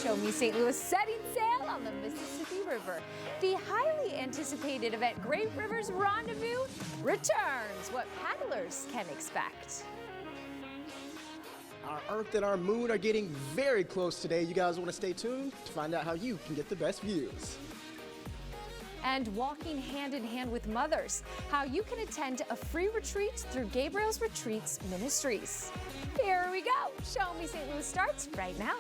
Show Me St. Louis setting sail on the Mississippi River. The highly anticipated event Great Rivers Rendezvous returns. What paddlers can expect. Our Earth and our Moon are getting very close today. You guys want to stay tuned to find out how you can get the best views. And walking hand in hand with mothers, how you can attend a free retreat through Gabriel's Retreats Ministries. Here we go. Show Me St. Louis starts right now.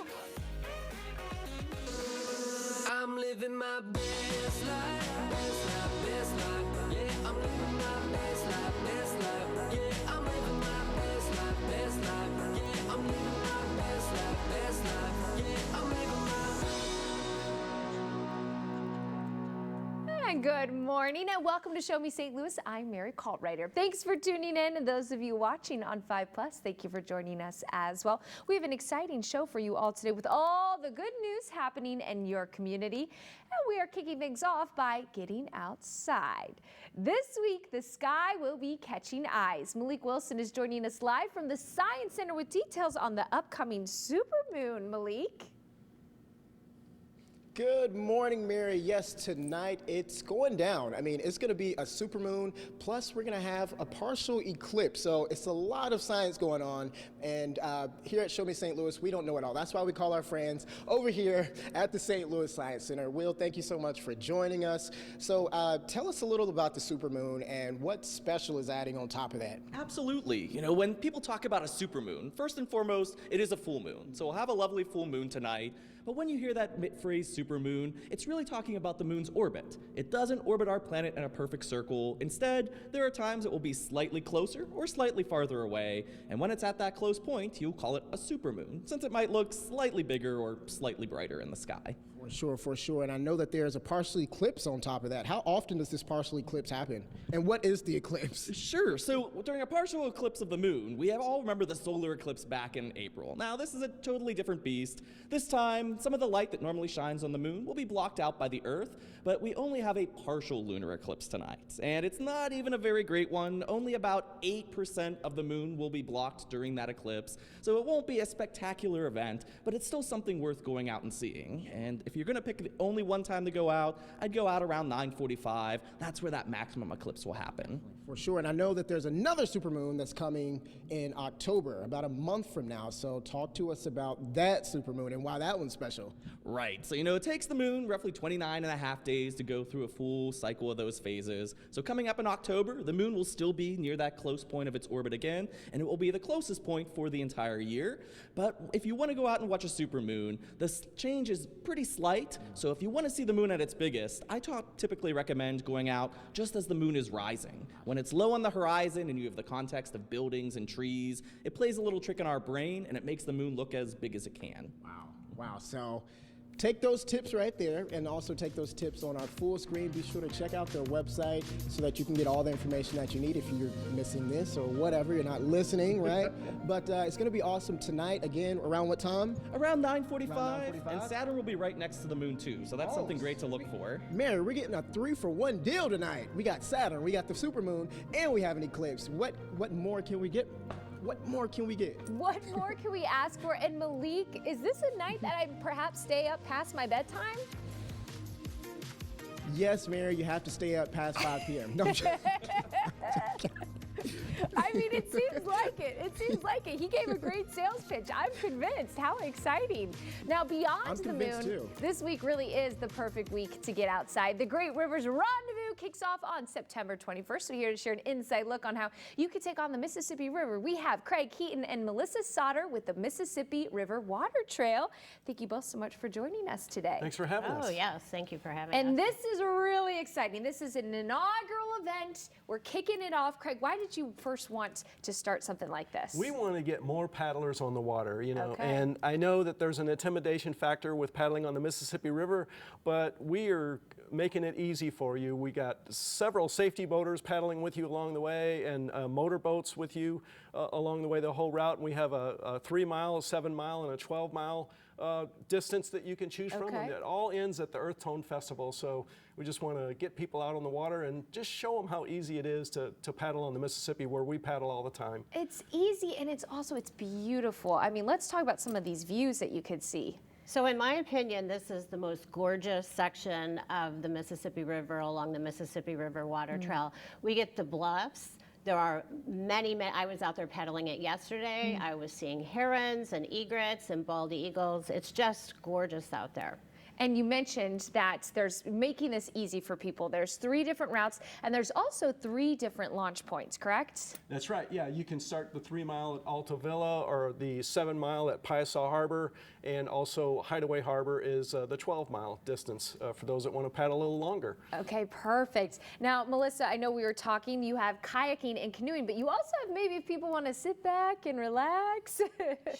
I'm living my best life, best life, best life. Yeah, I'm living my best life, best life. Yeah, I'm living my best life, best life. Yeah, I'm living my best life, best life. Yeah, I'm living my. And good morning and welcome to Show Me St. Louis. I'm Mary Kaltwriter. Thanks for tuning in, and those of you watching on 5+, thank you for joining us as well. We have an exciting show for you all today with all the good news happening in your community. And we are kicking things off by getting outside. This week, the sky will be catching eyes. Malik Wilson is joining us live from the Science Center with details on the upcoming supermoon. Malik? Good morning, Mary. Yes, tonight it's going down. I mean, it's going to be a supermoon, plus we're going to have a partial eclipse. So it's a lot of science going on. And here at Show Me St. Louis, we don't know it all. That's why we call our friends over here at the St. Louis Science Center. Will, thank you so much for joining us. So tell us a little about the supermoon and what special is adding on top of that. Absolutely. You know, when people talk about a supermoon, first and foremost, it is a full moon. So we'll have a lovely full moon tonight. But when you hear that phrase supermoon, it's really talking about the moon's orbit. It doesn't orbit our planet in a perfect circle. Instead, there are times it will be slightly closer or slightly farther away. And when it's at that close point, you'll call it a supermoon, since it might look slightly bigger or slightly brighter in the sky. For sure. And I know that there's a partial eclipse on top of that. How often does this partial eclipse happen? And what is the eclipse? Sure. So during a partial eclipse of the moon, we all remember the solar eclipse back in April. Now, this is a totally different beast. This time, some of the light that normally shines on the moon will be blocked out by the Earth, but we only have a partial lunar eclipse tonight. And it's not even a very great one. Only about 8% of the moon will be blocked during that eclipse. So it won't be a spectacular event, but it's still something worth going out and seeing. And if you're going to pick only one time to go out, I'd go out around 9:45. That's where that maximum eclipse will happen. For sure. And I know that there's another supermoon that's coming in October, about a month from now. So talk to us about that supermoon and why that one's special. Right. So, it takes the moon roughly 29 and a half days to go through a full cycle of those phases. So coming up in October, the moon will still be near that close point of its orbit again, and it will be the closest point for the entire year. But if you want to go out and watch a supermoon, the change is pretty slight. So if you want to see the moon at its biggest, I typically recommend going out just as the moon is rising. When it's low on the horizon and you have the context of buildings and trees, it plays a little trick in our brain and it makes the moon look as big as it can. Wow. So take those tips right there and also take those tips on our full screen. Be sure to check out their website so that you can get all the information that you need if you're missing this or whatever, you're not listening, right? But it's going to be awesome tonight. Again, around what time? Around 9:45, and Saturn will be right next to the moon too, so that's something great to look for. Mary, we're getting a 3-for-1 deal tonight. We got Saturn, we got the supermoon, and we have an eclipse. What more can we get? What more can we get? What more can we ask for? And Malik, is this a night that I perhaps stay up past my bedtime? Yes, Mary, you have to stay up past 5 p.m. No, I'm joking. I mean, it seems like it. It seems like it. He gave a great sales pitch. I'm convinced. How exciting. Now, beyond the moon, this week really is the perfect week to get outside. The Great Rivers Rendezvous kicks off on September 21st. So here to share an inside look on how you can take on the Mississippi River, we have Craig Heaton and Melissa Sauter with the Mississippi River Water Trail. Thank you both so much for joining us today. Thanks for having us. Oh, yes. Thank you for having us. And this is really exciting. This is an inaugural event. We're kicking it off. Craig, why did you first want to start something like this? We want to get more paddlers on the water, Okay. and I know that there's an intimidation factor with paddling on the Mississippi River, but we are making it easy for you. We got several safety boaters paddling with you along the way and motor boats with you along the way the whole route. And we have a 3-mile, a 7-mile, and a 12-mile distance that you can choose from, and it all ends at the Earth Tone Festival. So we just want to get people out on the water and just show them how easy it is to paddle on the Mississippi, where we paddle all the time. It's easy, and it's beautiful. I mean, let's talk about some of these views that you could see. So in my opinion, this is the most gorgeous section of the Mississippi River along the Mississippi River Water Trail. We get the bluffs. There are many, I was out there pedaling it yesterday. I was seeing herons and egrets and bald eagles. It's just gorgeous out there. And you mentioned that there's making this easy for people. There's 3 different routes, and there's also 3 different launch points, correct? That's right. Yeah, you can start the 3 mile at Alta Villa or the 7 mile at Piasaw Harbor, and also Hideaway Harbor is the 12 mile distance for those that want to paddle a little longer. Okay, perfect. Now, Melissa, I know we were talking, you have kayaking and canoeing, but you also have maybe if people want to sit back and relax.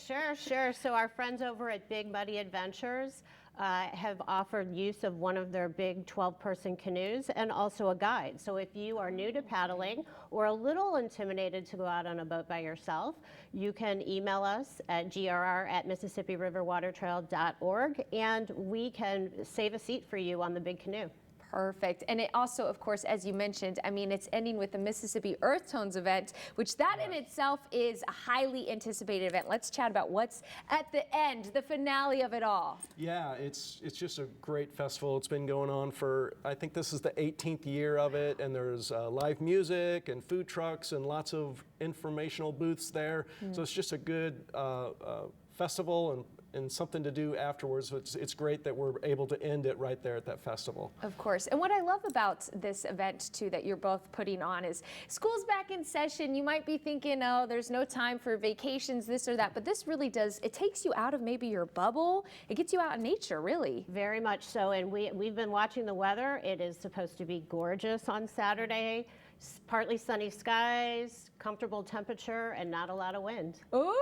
Sure. So our friends over at Big Muddy Adventures have offered use of one of their big 12-person canoes and also a guide. So if you are new to paddling or a little intimidated to go out on a boat by yourself, you can email us at grr@MississippiRiverWaterTrail.org and we can save a seat for you on the big canoe. Perfect. And it also, of course, as you mentioned, I mean, it's ending with the Mississippi Earth Tones event, which that in itself is a highly anticipated event. Let's chat about what's at the end, the finale of it all. Yeah, it's just a great festival. It's been going on for, I think this is the 18th year of it, and there's live music and food trucks and lots of informational booths there. So it's just a good festival and something to do afterwards. It's great that we're able to end it right there at that festival. Of course. And what I love about this event, too, that you're both putting on is school's back in session. You might be thinking, oh, there's no time for vacations, this or that. But this really does, it takes you out of maybe your bubble. It gets you out in nature, really. Very much so. And we've been watching the weather. It is supposed to be gorgeous on Saturday. Partly sunny skies, comfortable temperature, and not a lot of wind. Ooh!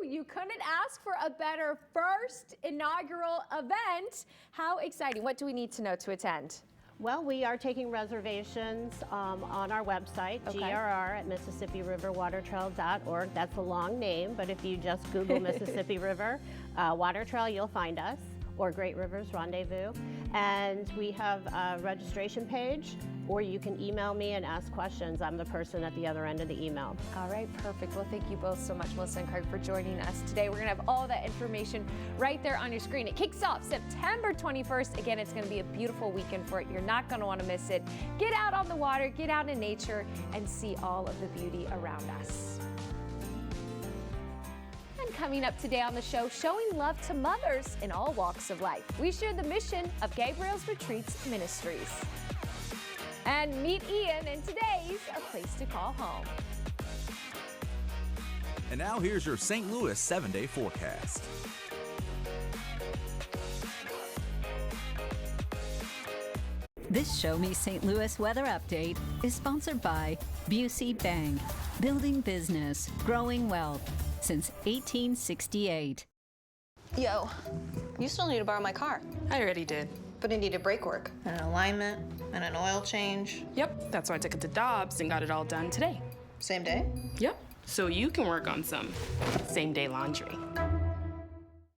You couldn't ask for a better first inaugural event. How exciting. What do we need to know to attend? Well, we are taking reservations on our website, grr@MississippiRiverWaterTrail.org. That's a long name, but if you just Google Mississippi River Water Trail, you'll find us, or Great Rivers Rendezvous. And we have a registration page, or you can email me and ask questions. I'm the person at the other end of the email. All right, perfect. Well, thank you both so much, Melissa and Craig, for joining us today. We're going to have all that information right there on your screen. It kicks off September 21st. Again, it's going to be a beautiful weekend for it. You're not going to want to miss it. Get out on the water, get out in nature, and see all of the beauty around us. And coming up today on the show, showing love to mothers in all walks of life. We share the mission of Gabriel's Retreats Ministries. And meet Ian in today's A Place to Call Home. And now here's your St. Louis 7-day forecast. This Show Me St. Louis weather update is sponsored by Busey Bank, building business, growing wealth since 1868. Yo, you still need to borrow my car. I already did. But it needed brake work, and an alignment, and an oil change. Yep, that's why I took it to Dobbs and got it all done today. Same day? Yep, so you can work on some same-day laundry.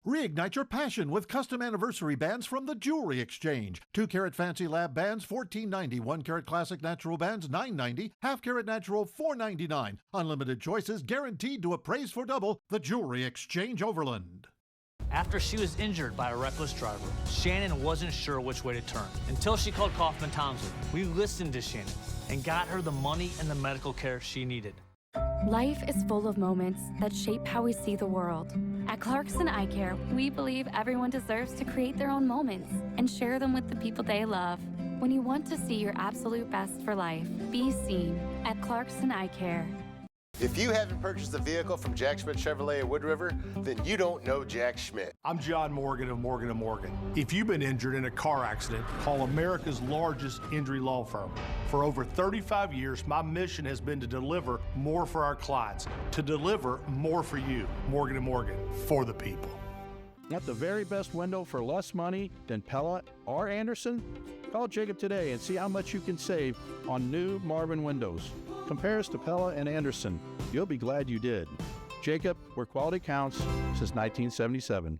Reignite your passion with custom anniversary bands from the Jewelry Exchange. 2-carat Fancy Lab bands $14.90, 1-carat Classic Natural bands $9.90, half-carat Natural $4.99. Unlimited choices guaranteed to appraise for double. The Jewelry Exchange Overland. After she was injured by a reckless driver, Shannon wasn't sure which way to turn until she called Kaufman Townsend. We listened to Shannon and got her the money and the medical care she needed. Life is full of moments that shape how we see the world. At Clarkson Eye Care, we believe everyone deserves to create their own moments and share them with the people they love. When you want to see your absolute best for life, be seen at Clarkson Eye Care. If you haven't purchased a vehicle from Jack Schmidt Chevrolet of Wood River, then you don't know Jack Schmidt. I'm John Morgan of Morgan & Morgan. If you've been injured in a car accident, call America's largest injury law firm. For over 35 years, my mission has been to deliver more for our clients, to deliver more for you. Morgan & Morgan, for the people. Want the very best window for less money than Pella or Anderson? Call Jacob today and see how much you can save on new Marvin windows. Compare us to Pella and Anderson. You'll be glad you did. Jacob, where quality counts since 1977.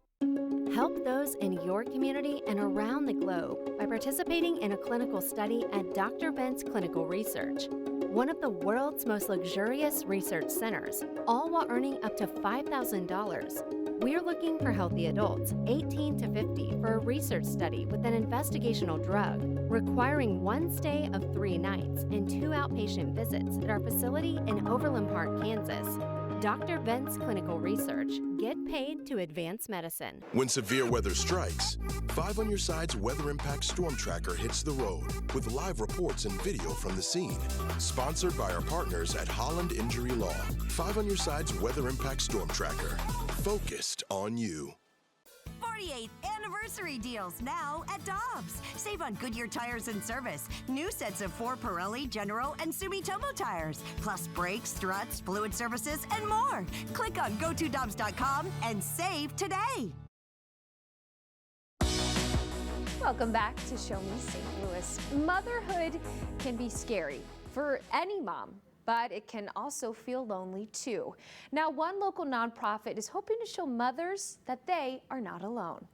Help those in your community and around the globe by participating in a clinical study at Dr. Bent's Clinical Research. one of the world's most luxurious research centers, all while earning up to $5,000. We're looking for healthy adults, 18 to 50, for a research study with an investigational drug, requiring 1 stay of 3 nights and 2 outpatient visits at our facility in Overland Park, Kansas. Dr. Vent's Clinical Research. Get paid to advance medicine. When severe weather strikes, 5 on Your Side's Weather Impact Storm Tracker hits the road with live reports and video from the scene. Sponsored by our partners at Holland Injury Law. 5 on Your Side's Weather Impact Storm Tracker. Focused on you. 48th anniversary deals now at Dobbs. Save on Goodyear tires and service. New sets of 4 Pirelli, General, and Sumitomo tires. Plus brakes, struts, fluid services, and more. Click on GoToDobbs.com and save today. Welcome back to Show Me St. Louis. Motherhood can be scary for any mom, but it can also feel lonely too. Now, one local nonprofit is hoping to show mothers that they are not alone.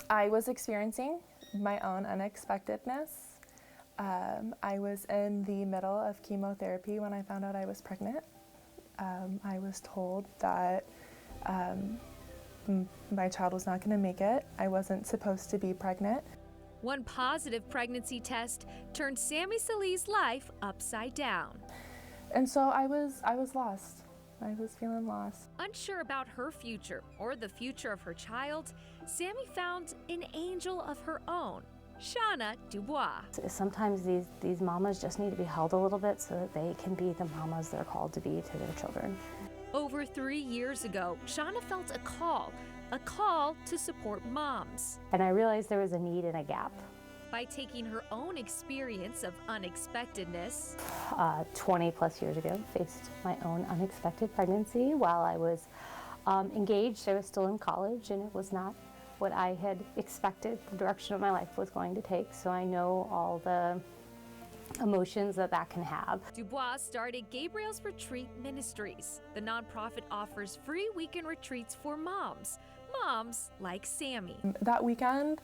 I was experiencing my own unexpectedness. I was in the middle of chemotherapy when I found out I was pregnant. I was told that my child was not going to make it. I wasn't supposed to be pregnant. One positive pregnancy test turned Sammy Salih's life upside down. And so I was lost. I was feeling lost. Unsure about her future or the future of her child, Sammy found an angel of her own, Shauna Dubois. Sometimes these mamas just need to be held a little bit so that they can be the mamas they're called to be to their children. Over 3 years ago, Shauna felt a call to support moms. And I realized there was a need and a gap. By taking her own experience of unexpectedness, 20 plus years ago, faced my own unexpected pregnancy while I was engaged. I was still in college, and it was not what I had expected the direction of my life was going to take. So I know all the emotions that can have. Dubois started Gabriel's Retreat Ministries. The nonprofit offers free weekend retreats for moms like Sammy. That weekend,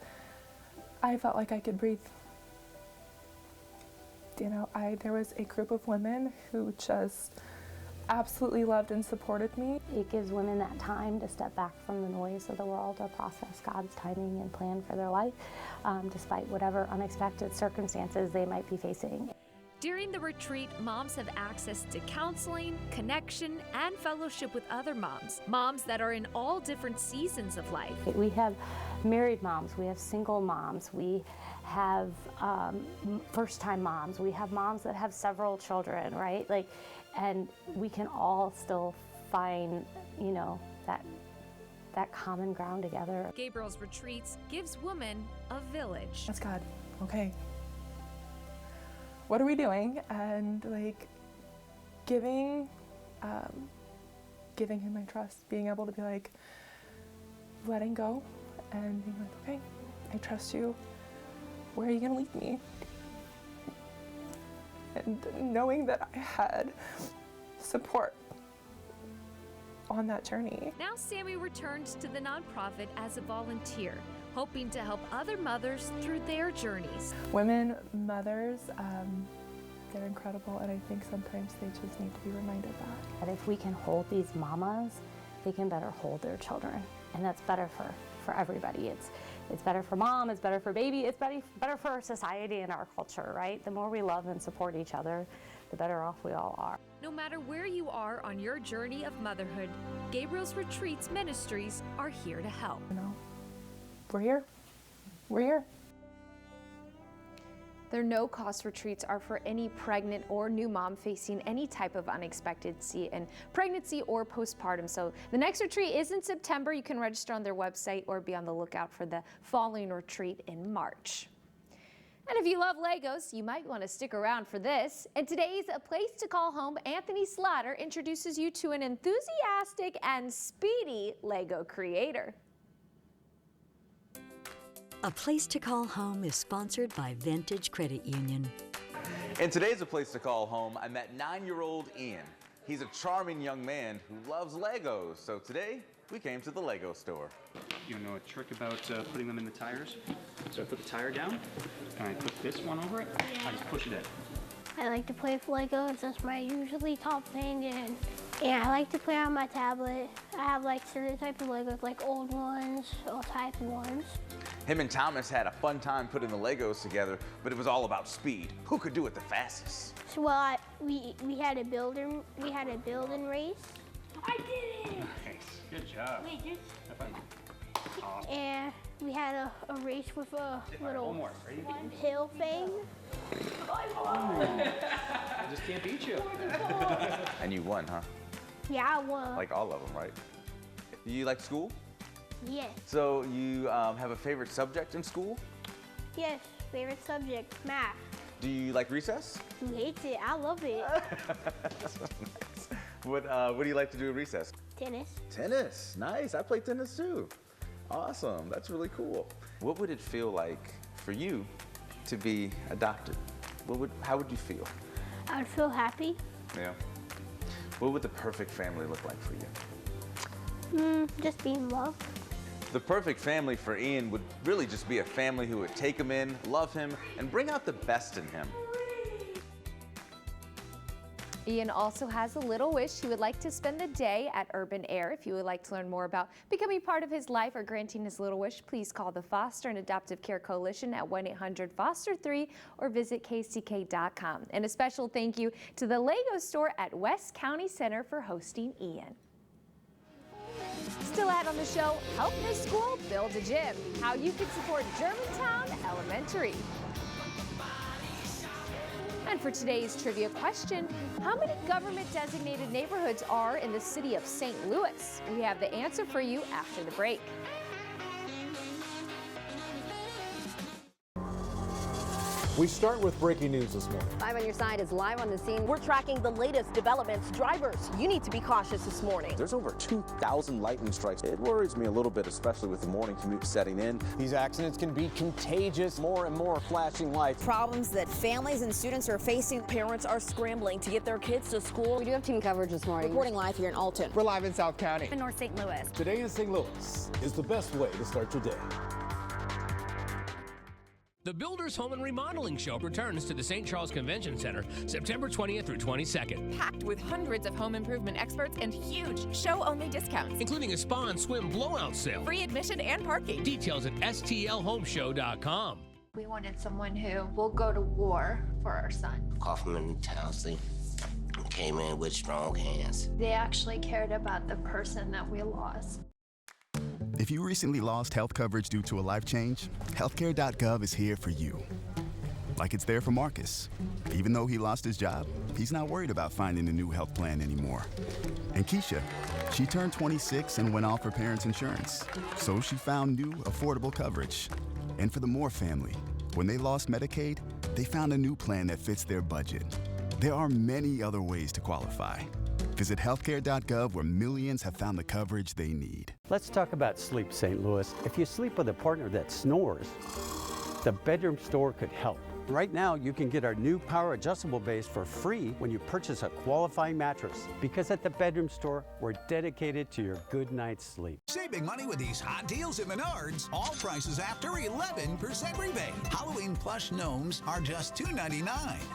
I felt like I could breathe. You know, there was a group of women who just absolutely loved and supported me. It gives women that time to step back from the noise of the world to process God's timing and plan for their life, despite whatever unexpected circumstances they might be facing. During the retreat, moms have access to counseling, connection, and fellowship with other moms that are in all different seasons of life. We have married moms, we have single moms, we have first-time moms, we have moms that have several children, right? And we can all still find, that common ground together. Gabriel's Retreats gives women a village. Ask God, okay, what are we doing? And giving him my trust, being able to be letting go and being okay, I trust you. Where are you gonna lead me? And knowing that I had support on that journey. Now Sammy returns to the nonprofit as a volunteer, hoping to help other mothers through their journeys. Women, mothers, they're incredible, and I think sometimes they just need to be reminded that. But if we can hold these mamas, they can better hold their children, and that's better for everybody. It's better for mom, it's better for baby, it's better for our society and our culture, right? The more we love and support each other, the better off we all are. No matter where you are on your journey of motherhood, Gabriel's Retreats Ministries are here to help. We're here. We're here. Their no-cost retreats are for any pregnant or new mom facing any type of unexpectancy in pregnancy or postpartum. So the next retreat is in September. You can register on their website or be on the lookout for the following retreat in March. And if you love Legos, you might want to stick around for this. In today's A Place to Call Home, Anthony Slaughter introduces you to an enthusiastic and speedy Lego creator. A Place to Call Home is sponsored by Vantage Credit Union. In today's A Place to Call Home, I met 9-year-old Ian. He's a charming young man who loves Legos. So today, we came to the Lego store. You know a trick about putting them in the tires? So I put the tire down, and I put this one over it. I just push it in. I like to play with Legos. That's my usually top thing. And I like to play on my tablet. I have like certain type of Legos, like old ones, old type of ones. Him and Thomas had a fun time putting the Legos together, but it was all about speed. Who could do it the fastest? So we had a building race. I did it. Nice. Good job. Wait, just. Awesome. And we had a race with a little one more. Ready? hill thing. I just can't beat you. And you won, huh? Yeah, I won. Like all of them, right? You like school? Yes. So you have a favorite subject in school? Yes, favorite subject, math. Do you like recess? Who hates it? I love it. Nice. What do you like to do at recess? Tennis. Tennis. Nice. I play tennis too. Awesome. That's really cool. What would it feel like for you to be adopted? How would you feel? I would feel happy. Yeah. What would the perfect family look like for you? Just being loved. The perfect family for Ian would really just be a family who would take him in, love him, and bring out the best in him. Ian also has a little wish. He would like to spend the day at Urban Air. If you would like to learn more about becoming part of his life or granting his little wish, please call the Foster and Adoptive Care Coalition at 1-800-FOSTER-3 or visit kck.com. And a special thank you to the Lego store at West County Center for hosting Ian. Still ahead on the show, helping a school build a gym, how you can support Germantown Elementary. And for today's trivia question, how many government-designated neighborhoods are in the city of St. Louis? We have the answer for you after the break. We start with breaking news this morning. Live on Your Side is live on the scene. We're tracking the latest developments. Drivers, you need to be cautious this morning. There's over 2,000 lightning strikes. It worries me a little bit, especially with the morning commute setting in. These accidents can be contagious. More and more flashing lights. Problems that families and students are facing. Parents are scrambling to get their kids to school. We do have team coverage this morning. Reporting live here in Alton. We're live in South County. In North St. Louis. Today in St. Louis is the best way to start your day. The Builders Home and Remodeling Show returns to the St. Charles Convention Center September 20th through 22nd. Packed with hundreds of home improvement experts and huge show-only discounts, including a spa and swim blowout sale. Free admission and parking. Details at stlhomeshow.com. We wanted someone who will go to war for our son. Kaufman and Townsley came in with strong hands. They actually cared about the person that we lost. If you recently lost health coverage due to a life change, healthcare.gov is here for you. Like it's there for Marcus. Even though he lost his job, he's not worried about finding a new health plan anymore. And Keisha, she turned 26 and went off her parents' insurance, so she found new, affordable coverage. And for the Moore family, when they lost Medicaid, they found a new plan that fits their budget. There are many other ways to qualify. Visit healthcare.gov, where millions have found the coverage they need. Let's talk about sleep, St. Louis. If you sleep with a partner that snores, the Bedroom Store could help. Right now, you can get our new power adjustable base for free when you purchase a qualifying mattress. Because at the Bedroom Store, we're dedicated to your good night's sleep. Save big money with these hot deals at Menards. All prices after 11% rebate. Halloween plush gnomes are just $2.99.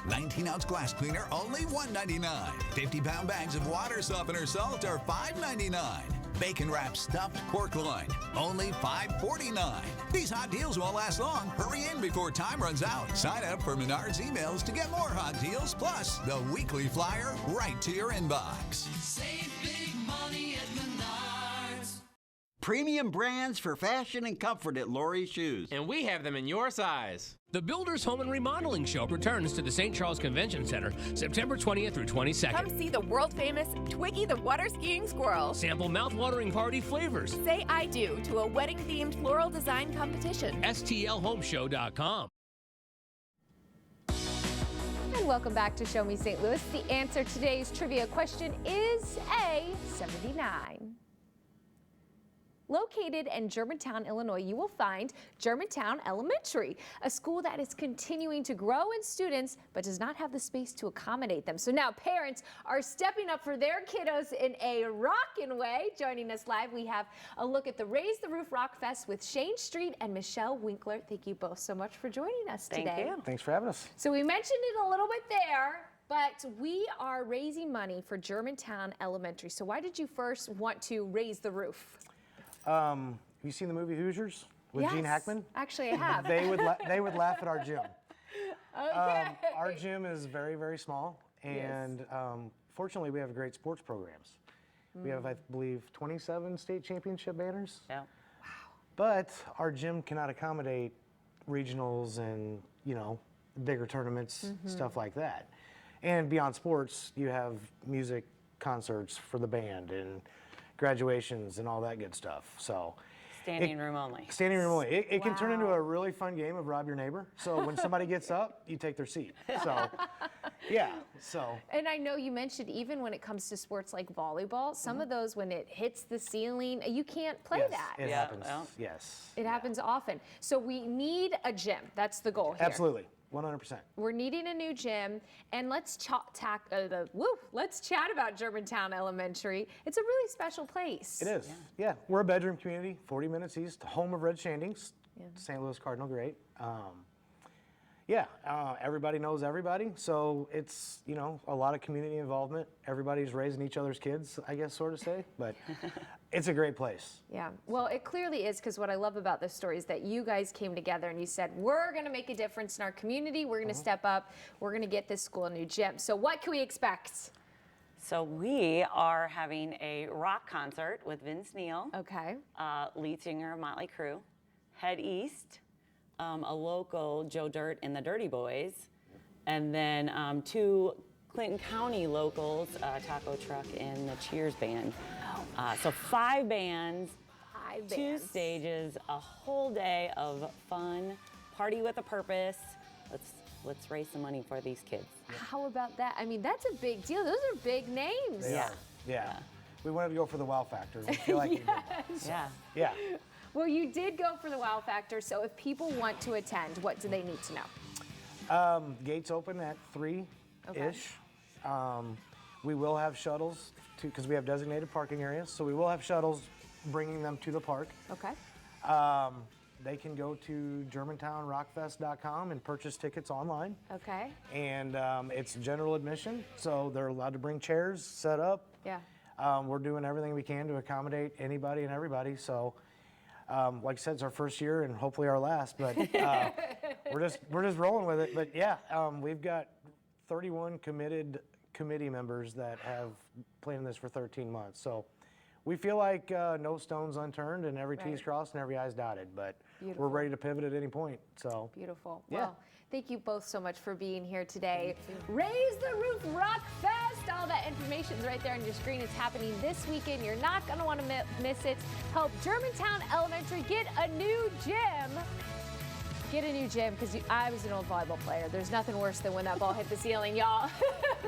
19-ounce glass cleaner only $1.99. 50-pound bags of water softener salt are $5.99. Bacon wrapped stuffed pork loin, only $5.49. These hot deals won't last long. Hurry in before time runs out. Sign up for Menards emails to get more hot deals, plus the weekly flyer right to your inbox. Save big money at Menards. Premium brands for fashion and comfort at Lori Shoes. And we have them in your size. The Builders Home and Remodeling Show returns to the St. Charles Convention Center September 20th through 22nd. Come see the world-famous Twiggy the water skiing squirrel. Sample mouth-watering party flavors. Say I do to a wedding-themed floral design competition. STLHomeshow.com. And welcome back to Show Me St. Louis. The answer to today's trivia question is A, 79. Located in Germantown, Illinois, you will find Germantown Elementary, a school that is continuing to grow in students but does not have the space to accommodate them. So now parents are stepping up for their kiddos in a rockin' way. Joining us live, we have a look at the Raise the Roof Rock Fest with Shane Street and Michelle Winkler. Thank you both so much for joining us today. Thank you. Thanks for having us. So we mentioned it a little bit there, but we are raising money for Germantown Elementary. So why did you first want to raise the roof? Have you seen the movie Hoosiers with Gene Hackman? Actually, I have. They would laugh at our gym. Okay. Our gym is very, very small, and fortunately, we have great sports programs. We have, I believe, 27 state championship banners. Yeah. Wow. But our gym cannot accommodate regionals and, bigger tournaments, stuff like that. And beyond sports, you have music concerts for the band and graduations and all that good stuff. So Standing room only. Standing room only. It can turn into a really fun game of rob your neighbor. So when somebody gets up, you take their seat. So, yeah. So. And I know you mentioned even when it comes to sports like volleyball, some of those, when it hits the ceiling, you can't play that. It happens. Yes. It happens often. So we need a gym. That's the goal here. Absolutely. 100%. We're needing a new gym, and let's chat about Germantown Elementary. It's a really special place. It is. Yeah. We're a bedroom community, 40 minutes east, home of Red Shandings, St. Louis Cardinal great. Everybody knows everybody, so it's, a lot of community involvement. Everybody's raising each other's kids, I guess, sort of say, but it's a great place. Yeah, well, it clearly is, because what I love about this story is that you guys came together and you said, we're going to make a difference in our community, we're going to step up, we're going to get this school a new gym. So what can we expect? So we are having a rock concert with Vince Neil, lead singer of Motley Crue, Head East, a local Joe Dirt and the Dirty Boys, and then 2 Clinton County locals, Taco Truck and the Cheers Band. So 5 bands, 2 stages, a whole day of fun, party with a purpose. Let's raise some money for these kids. How about that? I mean, that's a big deal. Those are big names. Yeah. We wanted to go for the wow factor. We feel like we did that. So, yeah. Well, you did go for the wow factor, so if people want to attend, what do they need to know? Gates open at 3-ish. We will have shuttles, because we have designated parking areas, so we will have shuttles bringing them to the park. Okay. They can go to GermantownRockFest.com and purchase tickets online. Okay. And it's general admission, so they're allowed to bring chairs, set up. Yeah. We're doing everything we can to accommodate anybody and everybody, so like I said, it's our first year and hopefully our last, but we're just rolling with it. But yeah, we've got 31 committed committee members that have planned this for 13 months. So we feel like no stones unturned and every T's crossed and every I's dotted, but we're ready to pivot at any point. So beautiful. Yeah. Well, thank you both so much for being here today. Raise the Roof Rock Fest. All that information is right there on your screen. It's happening this weekend. You're not going to want to miss it. Help Germantown Elementary get a new gym. Get a new gym, because I was an old volleyball player. There's nothing worse than when that ball hit the ceiling, y'all.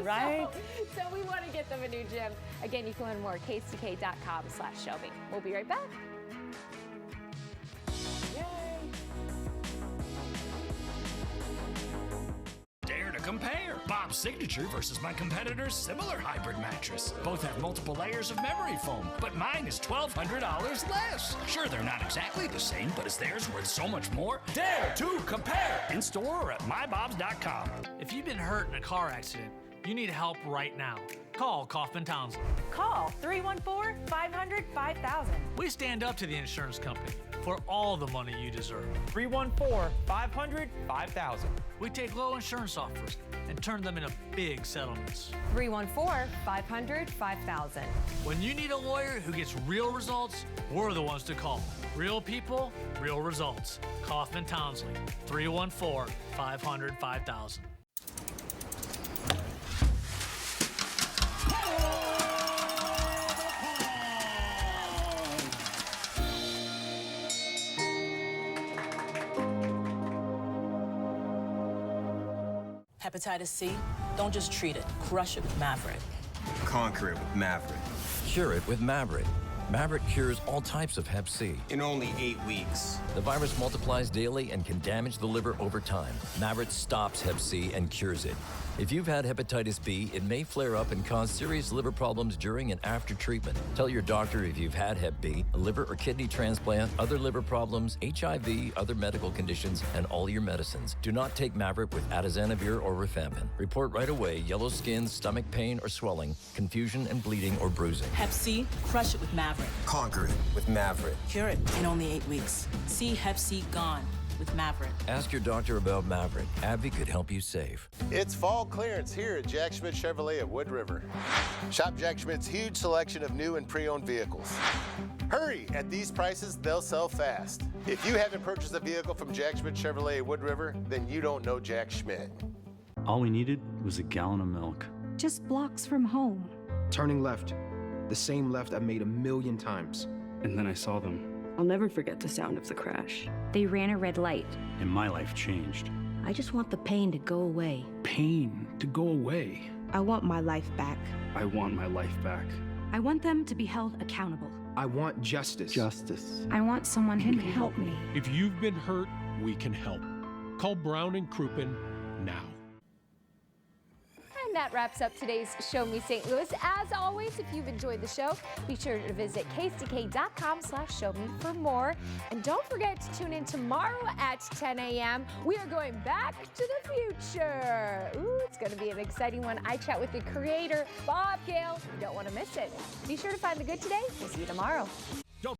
Right? So we want to get them a new gym. Again, you can learn more at kck.com/showme. We'll be right back. Dare to compare Bob's Signature versus my competitor's similar hybrid mattress. Both have multiple layers of memory foam, but mine is $1,200 less. Sure, they're not exactly the same, but is theirs worth so much more? Dare to compare! In store or at mybobs.com. If you've been hurt in a car accident, you need help right now. Call Kaufman Townsend. Call 314-500-5000. We stand up to the insurance company for all the money you deserve. 314-500-5000. We take low insurance offers and turn them into big settlements. 314-500-5000. When you need a lawyer who gets real results, we're the ones to call. Real people, real results. Kaufman Townsley, 314-500-5000. Hepatitis C, don't just treat it, crush it with Maverick. Conquer it with Maverick. Cure it with Maverick. Mavyret cures all types of Hep C. In only 8 weeks. The virus multiplies daily and can damage the liver over time. Mavyret stops Hep C and cures it. If you've had hepatitis B, it may flare up and cause serious liver problems during and after treatment. Tell your doctor if you've had Hep B, a liver or kidney transplant, other liver problems, HIV, other medical conditions, and all your medicines. Do not take Mavyret with atazanavir or rifampin. Report right away yellow skin, stomach pain or swelling, confusion and bleeding or bruising. Hep C, crush it with Mavyret. Conquer it with Mavyret. Cure it in only 8 weeks. See Hep C gone with Mavyret. Ask your doctor about Mavyret. AbbVie could help you save. It's fall clearance here at Jack Schmidt Chevrolet at Wood River. Shop Jack Schmidt's huge selection of new and pre-owned vehicles. Hurry! At these prices, they'll sell fast. If you haven't purchased a vehicle from Jack Schmidt Chevrolet at Wood River, then you don't know Jack Schmidt. All we needed was a gallon of milk. Just blocks from home. Turning left. The same left I've made 1,000,000 times. And then I saw them. I'll never forget the sound of the crash. They ran a red light. And my life changed. I just want the pain to go away. Pain to go away. I want my life back. I want my life back. I want them to be held accountable. I want justice. Justice. I want someone who can help me. If you've been hurt, we can help. Call Brown and Crouppen now. And that wraps up today's Show Me St. Louis. As always, if you've enjoyed the show, be sure to visit ksdk.com/showme for more. And don't forget to tune in tomorrow at 10 a.m. We are going back to the future. Ooh, it's going to be an exciting one. I chat with the creator, Bob Gale. You don't want to miss it. Be sure to find the good today. We'll see you tomorrow.